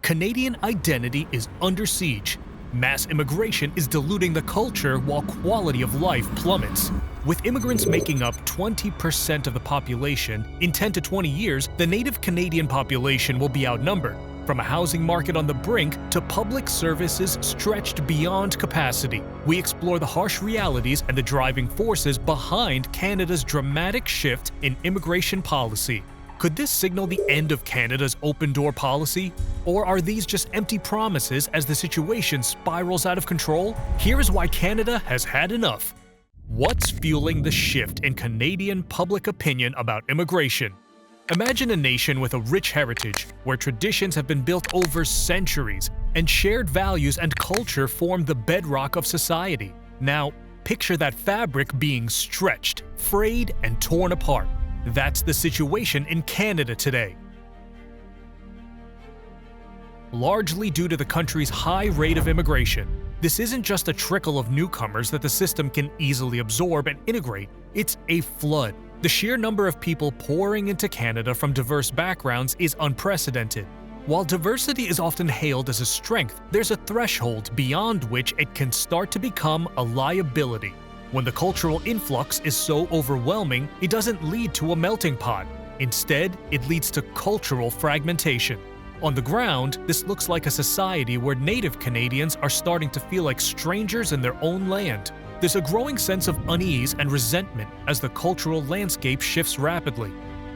Canadian identity is under siege. Mass immigration is diluting the culture while quality of life plummets. With immigrants making up 20% of the population, in 10 to 20 years, the native Canadian population will be outnumbered. From a housing market on the brink to public services stretched beyond capacity, we explore the harsh realities and the driving forces behind Canada's dramatic shift in immigration policy. Could this signal the end of Canada's open-door policy? Or are these just empty promises as the situation spirals out of control? Here is why Canada has had enough. What's fueling the shift in Canadian public opinion about immigration? Imagine a nation with a rich heritage, where traditions have been built over centuries, and shared values and culture form the bedrock of society. Now, picture that fabric being stretched, frayed, and torn apart. That's the situation in Canada today. Largely due to the country's high rate of immigration, this isn't just a trickle of newcomers that the system can easily absorb and integrate, it's a flood. The sheer number of people pouring into Canada from diverse backgrounds is unprecedented. While diversity is often hailed as a strength, there's a threshold beyond which it can start to become a liability. When the cultural influx is so overwhelming, it doesn't lead to a melting pot. Instead, it leads to cultural fragmentation. On the ground, this looks like a society where native Canadians are starting to feel like strangers in their own land. There's a growing sense of unease and resentment as the cultural landscape shifts rapidly.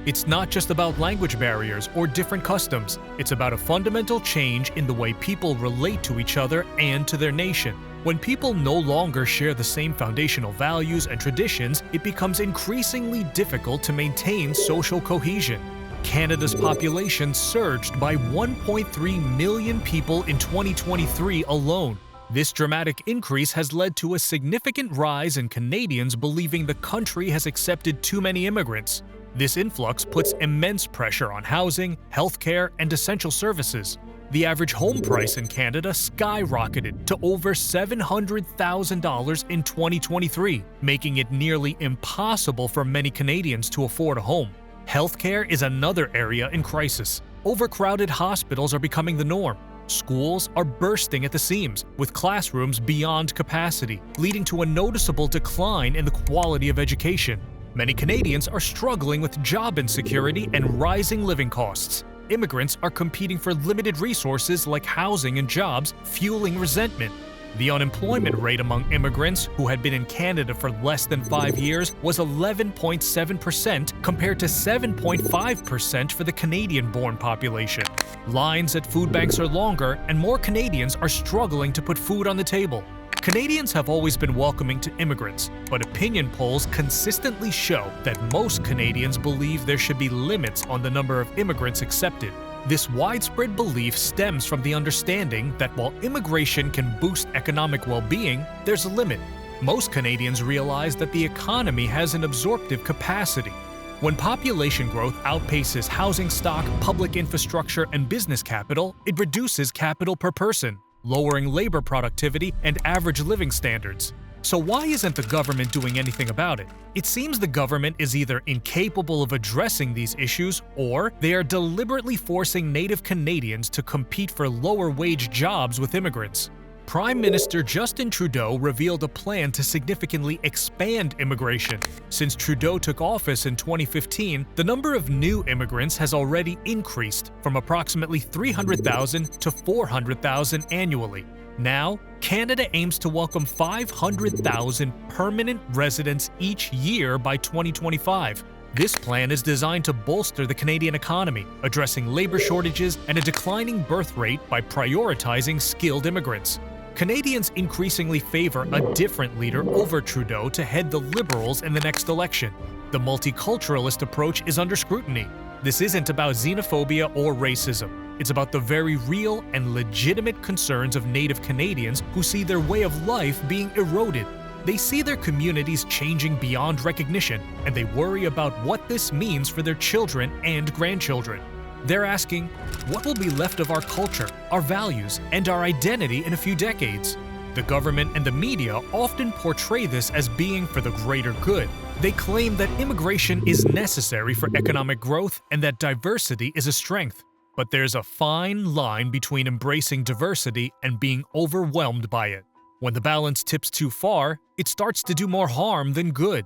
It's not just about language barriers or different customs, it's about a fundamental change in the way people relate to each other and to their nation. When people no longer share the same foundational values and traditions, it becomes increasingly difficult to maintain social cohesion. Canada's population surged by 1.3 million people in 2023 alone. This dramatic increase has led to a significant rise in Canadians believing the country has accepted too many immigrants. This influx puts immense pressure on housing, healthcare, and essential services. The average home price in Canada skyrocketed to over $700,000 in 2023, making it nearly impossible for many Canadians to afford a home. Healthcare is another area in crisis. Overcrowded hospitals are becoming the norm. Schools are bursting at the seams, with classrooms beyond capacity, leading to a noticeable decline in the quality of education. Many Canadians are struggling with job insecurity and rising living costs. Immigrants are competing for limited resources like housing and jobs, fueling resentment. The unemployment rate among immigrants who had been in Canada for less than 5 years was 11.7% compared to 7.5% for the Canadian-born population. Lines at food banks are longer, and more Canadians are struggling to put food on the table. Canadians have always been welcoming to immigrants, but opinion polls consistently show that most Canadians believe there should be limits on the number of immigrants accepted. This widespread belief stems from the understanding that while immigration can boost economic well-being, there's a limit. Most Canadians realize that the economy has an absorptive capacity. When population growth outpaces housing stock, public infrastructure, and business capital, it reduces capital per person, lowering labor productivity and average living standards. So why isn't the government doing anything about it? It seems the government is either incapable of addressing these issues, or they are deliberately forcing native Canadians to compete for lower-wage jobs with immigrants. Prime Minister Justin Trudeau revealed a plan to significantly expand immigration. Since Trudeau took office in 2015, the number of new immigrants has already increased from approximately 300,000 to 400,000 annually. Now, Canada aims to welcome 500,000 permanent residents each year by 2025. This plan is designed to bolster the Canadian economy, addressing labor shortages and a declining birth rate by prioritizing skilled immigrants. Canadians increasingly favor a different leader over Trudeau to head the Liberals in the next election. The multiculturalist approach is under scrutiny. This isn't about xenophobia or racism. It's about the very real and legitimate concerns of Native Canadians who see their way of life being eroded. They see their communities changing beyond recognition, and they worry about what this means for their children and grandchildren. They're asking, what will be left of our culture, our values, and our identity in a few decades? The government and the media often portray this as being for the greater good. They claim that immigration is necessary for economic growth and that diversity is a strength. But there's a fine line between embracing diversity and being overwhelmed by it. When the balance tips too far, it starts to do more harm than good.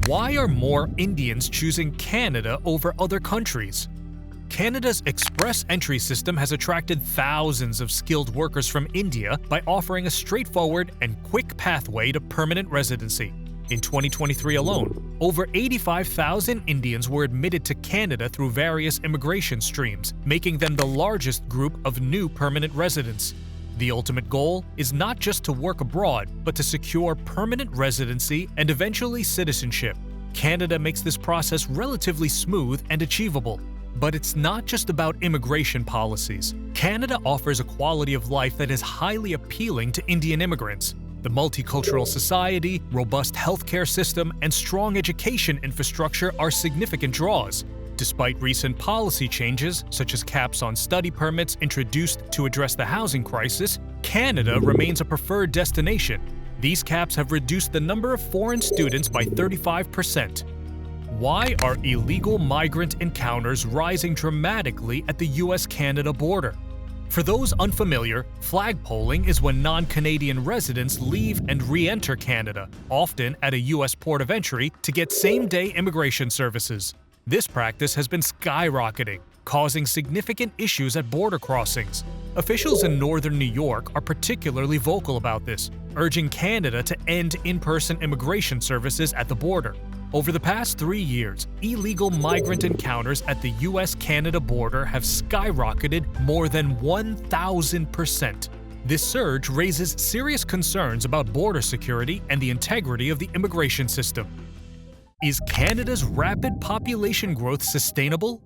Why are more Indians choosing Canada over other countries? Canada's express entry system has attracted thousands of skilled workers from India by offering a straightforward and quick pathway to permanent residency. In 2023 alone, over 85,000 Indians were admitted to Canada through various immigration streams, making them the largest group of new permanent residents. The ultimate goal is not just to work abroad, but to secure permanent residency and eventually citizenship. Canada makes this process relatively smooth and achievable. But it's not just about immigration policies. Canada offers a quality of life that is highly appealing to Indian immigrants. The multicultural society, robust healthcare system, and strong education infrastructure are significant draws. Despite recent policy changes, such as caps on study permits introduced to address the housing crisis, Canada remains a preferred destination. These caps have reduced the number of foreign students by 35%. Why are illegal migrant encounters rising dramatically at the US-Canada border? For those unfamiliar, flagpoling is when non-Canadian residents leave and re-enter Canada, often at a US port of entry, to get same-day immigration services. This practice has been skyrocketing, causing significant issues at border crossings. Officials in northern New York are particularly vocal about this, urging Canada to end in-person immigration services at the border. Over the past 3 years, illegal migrant encounters at the US-Canada border have skyrocketed more than 1,000%. This surge raises serious concerns about border security and the integrity of the immigration system. Is Canada's rapid population growth sustainable?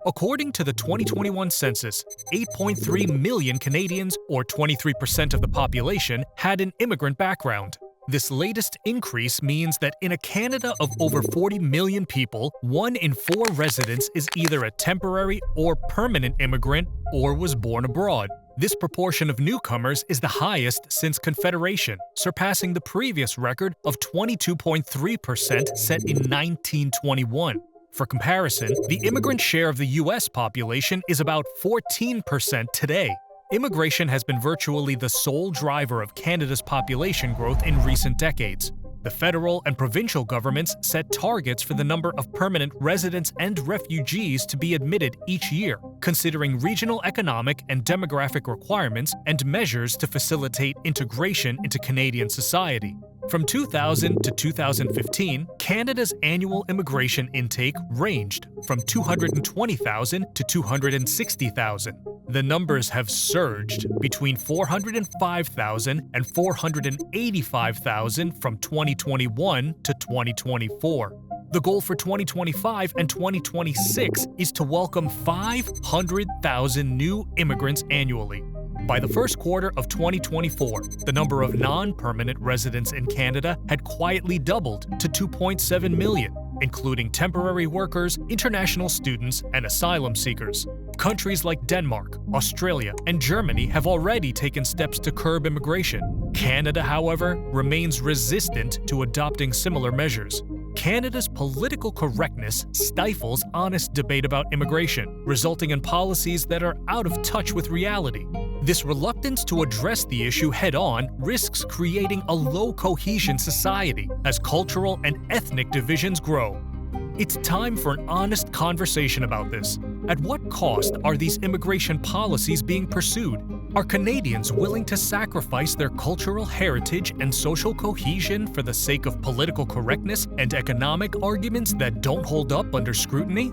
According to the 2021 census, 8.3 million Canadians, or 23% of the population, had an immigrant background. This latest increase means that in a Canada of over 40 million people, 1 in 4 residents is either a temporary or permanent immigrant or was born abroad. This proportion of newcomers is the highest since Confederation, surpassing the previous record of 22.3% set in 1921. For comparison, the immigrant share of the US population is about 14% today. Immigration has been virtually the sole driver of Canada's population growth in recent decades. The federal and provincial governments set targets for the number of permanent residents and refugees to be admitted each year, considering regional economic and demographic requirements and measures to facilitate integration into Canadian society. From 2000 to 2015, Canada's annual immigration intake ranged from 220,000 to 260,000. The numbers have surged between 405,000 and 485,000 from 2021 to 2024. The goal for 2025 and 2026 is to welcome 500,000 new immigrants annually. By the first quarter of 2024, the number of non-permanent residents in Canada had quietly doubled to 2.7 million, including temporary workers, international students, and asylum seekers. Countries like Denmark, Australia, and Germany have already taken steps to curb immigration. Canada, however, remains resistant to adopting similar measures. Canada's political correctness stifles honest debate about immigration, resulting in policies that are out of touch with reality. This reluctance to address the issue head-on risks creating a low-cohesion society as cultural and ethnic divisions grow. It's time for an honest conversation about this. At what cost are these immigration policies being pursued? Are Canadians willing to sacrifice their cultural heritage and social cohesion for the sake of political correctness and economic arguments that don't hold up under scrutiny?